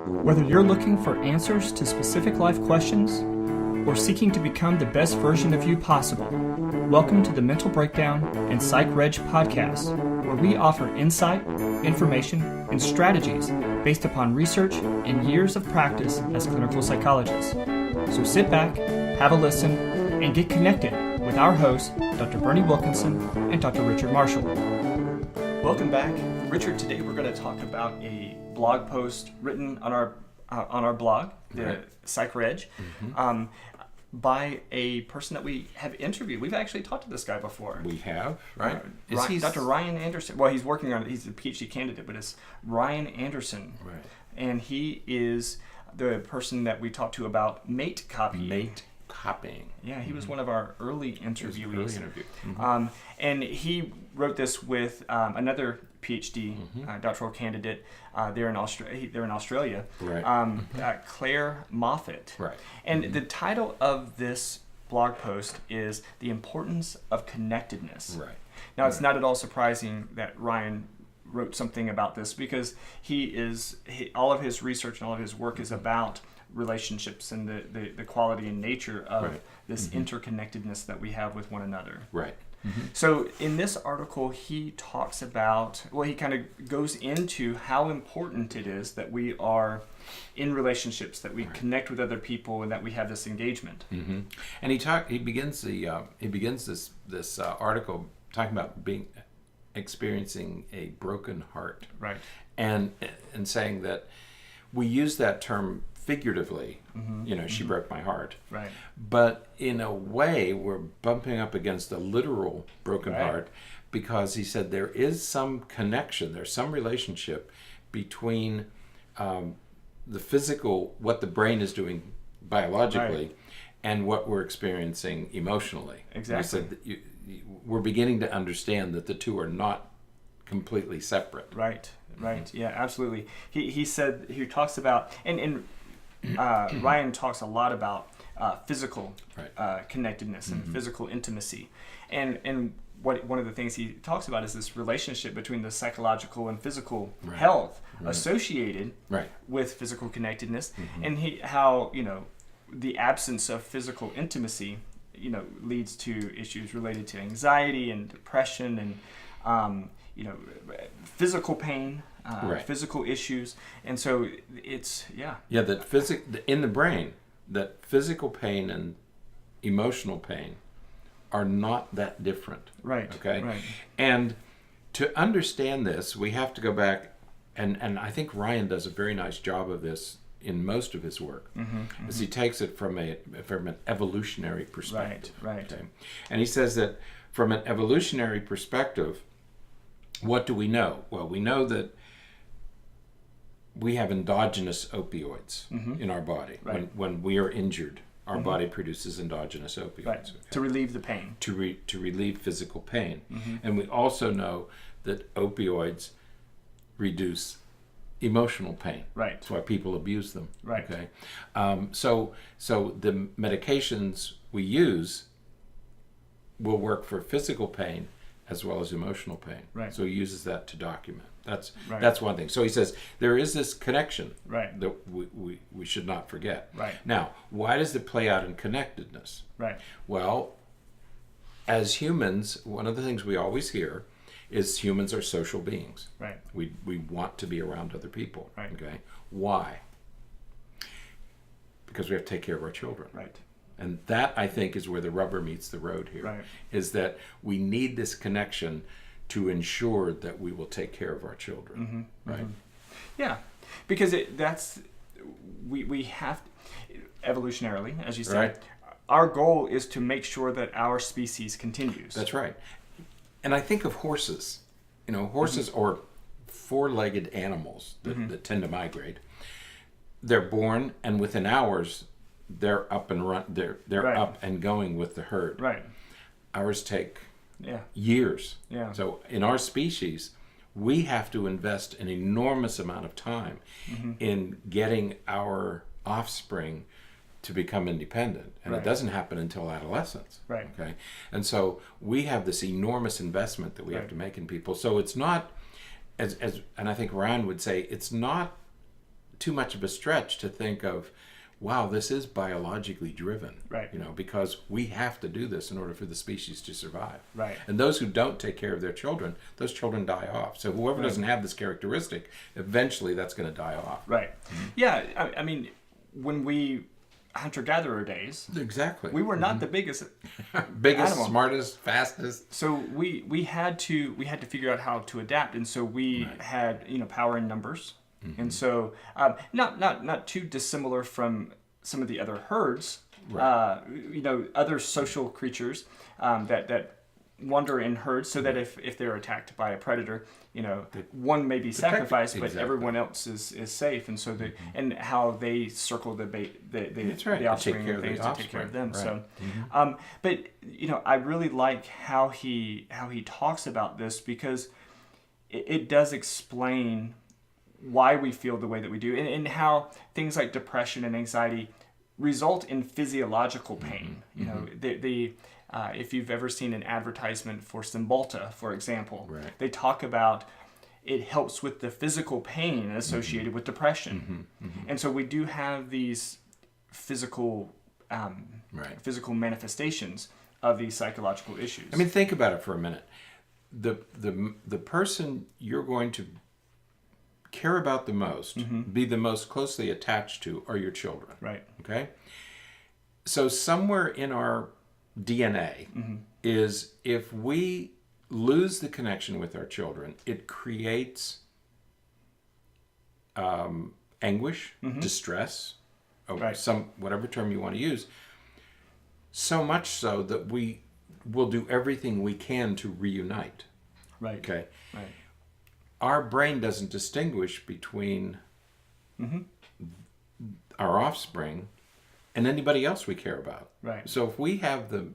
Whether you're looking for answers to specific life questions or seeking to become the best version of you possible, welcome to the Mental Breakdown and Psychreg podcast, where we offer insight, information, and strategies based upon research and years of practice as clinical psychologists. So sit back, have a listen, and get connected with our hosts, Dr. Berney Wilkinson and Dr. Richard Marshall. Welcome back. Richard, today we're going to talk about a blog post written on our blog, the Psychreg, by a person that we have interviewed. We've actually talked to this guy before. We have, right? Dr. Ryan Anderson. Well, he's working on it. He's a PhD candidate, but it's Ryan Anderson. Right. And he is the person that we talked to about mate copying. Mate copying. Yeah, he was one of our early interviewees. Early interview. And he wrote this with another PhD doctoral candidate there in Australia, Right. Claire Moffat. Right. And the title of this blog post is The Importance of Connectedness. Right. Now, it's not at all surprising that Ryan wrote something about this, because all of his research and all of his work is about relationships and the quality and nature of this interconnectedness that we have with one another. Right. So in this article, he talks about, he kind of goes into how important it is that we are in relationships, that we connect with other people, and that we have this engagement. And he begins this article talking about experiencing a broken heart. Right. And saying that we use that term figuratively, she broke my heart. Right. But in a way, we're bumping up against a literal broken heart, because he said there is some connection, there's some relationship between the physical, what the brain is doing biologically, and what we're experiencing emotionally. Exactly. He said that we're beginning to understand that the two are not completely separate. Right. Yeah, absolutely. He talks about, and Ryan talks a lot about physical connectedness and physical intimacy, and one of the things he talks about is this relationship between the psychological and physical health associated with physical connectedness, and how the absence of physical intimacy leads to issues related to anxiety and depression and physical pain, physical issues. And so it's, that in the brain, that physical pain and emotional pain are not that different. Right. Okay. Right. And to understand this, we have to go back, and I think Ryan does a very nice job of this in most of his work, as he takes it from an evolutionary perspective. Right. Okay? And he says that from an evolutionary perspective, what do we know? Well, we know that we have endogenous opioids in our body. When we are injured, our body produces endogenous opioids. Right. Okay? To relieve the pain. To relieve physical pain. And we also know that opioids reduce emotional pain. Right. That's why people abuse them. Right. Okay. So the medications we use will work for physical pain as well as emotional pain. Right. So he uses that to document. That's one thing. So he says there is this connection that we should not forget. Right. Now, why does it play out in connectedness? Right. Well, as humans, one of the things we always hear is humans are social beings. Right. We want to be around other people. Right. Okay. Why? Because we have to take care of our children. Right. And that, I think, is where the rubber meets the road here. Is that we need this connection to ensure that we will take care of our children. Right? Yeah, because we have, evolutionarily, as you said, our goal is to make sure that our species continues. That's right. And I think of horses. Horses or four-legged animals that tend to migrate. They're born, and within hours, they're up and they're up and going with the herd. Right. Ours take years. Yeah. So in our species, we have to invest an enormous amount of time in getting our offspring to become independent, and it doesn't happen until adolescence. Right. Okay. And so we have this enormous investment that we have to make in people. So it's not, as and I think Ryan would say, it's not too much of a stretch to think of, wow, this is biologically driven, right? Because we have to do this in order for the species to survive, right? And those who don't take care of their children, those children die off. So whoever doesn't have this characteristic, eventually that's going to die off, right? Yeah, I mean, when we hunter-gatherer days, exactly, we were not the biggest animal. Smartest, fastest. So we had to figure out how to adapt, and so we had power in numbers. And so, not too dissimilar from some of the other herds, other social creatures that wander in herds, so that if they're attacked by a predator, one may be sacrificed, but everyone else is safe. And so and how they circle the offspring and things to take care of them. Right. So, but I really like how he talks about this, because it does explain why we feel the way that we do, and how things like depression and anxiety result in physiological pain. If you've ever seen an advertisement for Cymbalta, for example, they talk about it helps with the physical pain associated with depression. And so we do have these physical manifestations of these psychological issues. I mean, think about it for a minute. The person you're going to care about the most, be the most closely attached to, are your children. Right. Okay? So somewhere in our DNA is, if we lose the connection with our children, it creates anguish, distress, whatever term you want to use, so much so that we will do everything we can to reunite. Right. Okay? Right. Our brain doesn't distinguish between our offspring and anybody else we care about. Right. So if we have a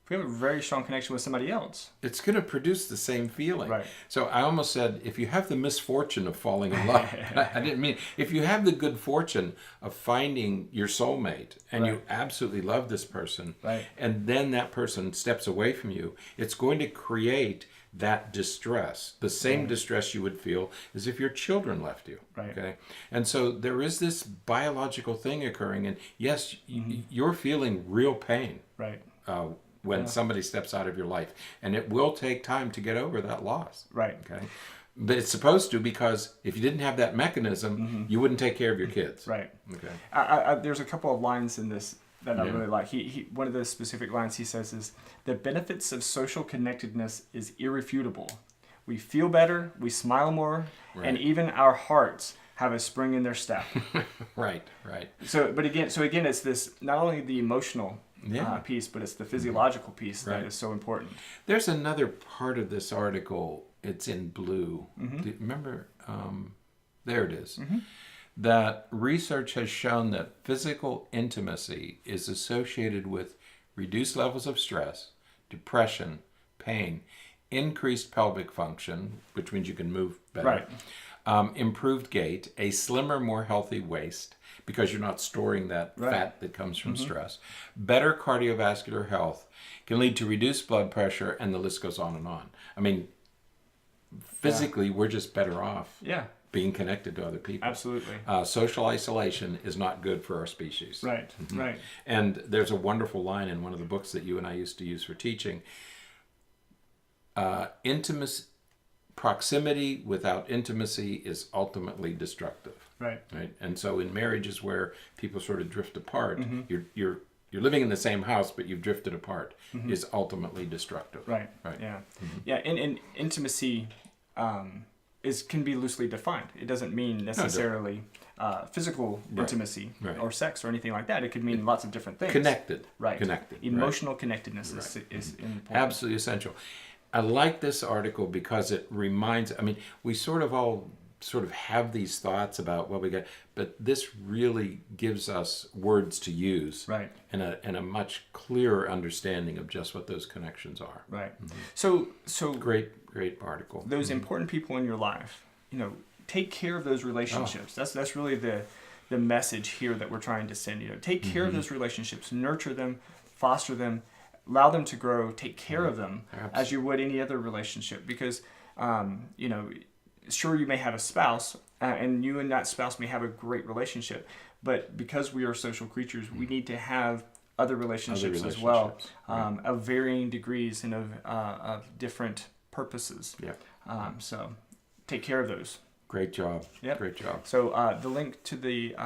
very strong connection with somebody else, it's going to produce the same feeling. Right. So I almost said, if you have the misfortune of falling in love, I didn't mean, if you have the good fortune of finding your soulmate and you absolutely love this person, and then that person steps away from you, it's going to create that distress, the same distress you would feel as if your children left you. Right. Okay. And so there is this biological thing occurring, and yes, you're feeling real pain. Right. When somebody steps out of your life, and it will take time to get over that loss. Right. Okay. But it's supposed to, because if you didn't have that mechanism, you wouldn't take care of your kids. Right. Okay. There's a couple of lines in this that I really like. He one of the specific lines he says is, "The benefits of social connectedness is irrefutable. We feel better, we smile more, and even our hearts have a spring in their step." Right. So again, it's this, not only the emotional piece, but it's the physiological piece that is so important. There's another part of this article. It's in blue. Do you remember? There it is. That research has shown that physical intimacy is associated with reduced levels of stress, depression, pain, increased pelvic function, which means you can move better, improved gait, a slimmer, more healthy waist, because you're not storing that fat that comes from stress, better cardiovascular health, can lead to reduced blood pressure, and the list goes on and on. I mean, physically, we're just better off being connected to other people. Absolutely. Social isolation is not good for our species. Right. And there's a wonderful line in one of the books that you and I used to use for teaching. Proximity without intimacy is ultimately destructive. Right. And so in marriages where people sort of drift apart, you're living in the same house, but you've drifted apart, is ultimately destructive. Right. Yeah. And intimacy can be loosely defined. It doesn't mean necessarily physical intimacy or sex or anything like that. It could mean lots of different things. Connected. Emotional connectedness is important. Absolutely essential. I like this article because it reminds, we sort of have these thoughts about what we got, but this really gives us words to use, and a much clearer understanding of just what those connections are. Right. So great article. Those important people in your life, take care of those relationships. That's really the message here that we're trying to send. Take care of those relationships, nurture them, foster them, allow them to grow, take care of them as you would any other relationship. Because, sure, you may have a spouse, and you and that spouse may have a great relationship, but because we are social creatures, we need to have other relationships as well, right. of varying degrees and of different purposes. Yeah. So take care of those. Great job. Yep. Great job. So the link to the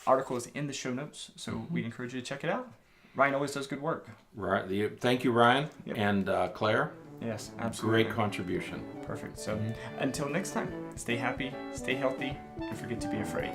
article is in the show notes, so we encourage you to check it out. Ryan always does good work. Right. Thank you, Ryan. Yep. And Claire. Yes, absolutely. Great contribution. Perfect. So until next time, stay happy, stay healthy, and forget to be afraid.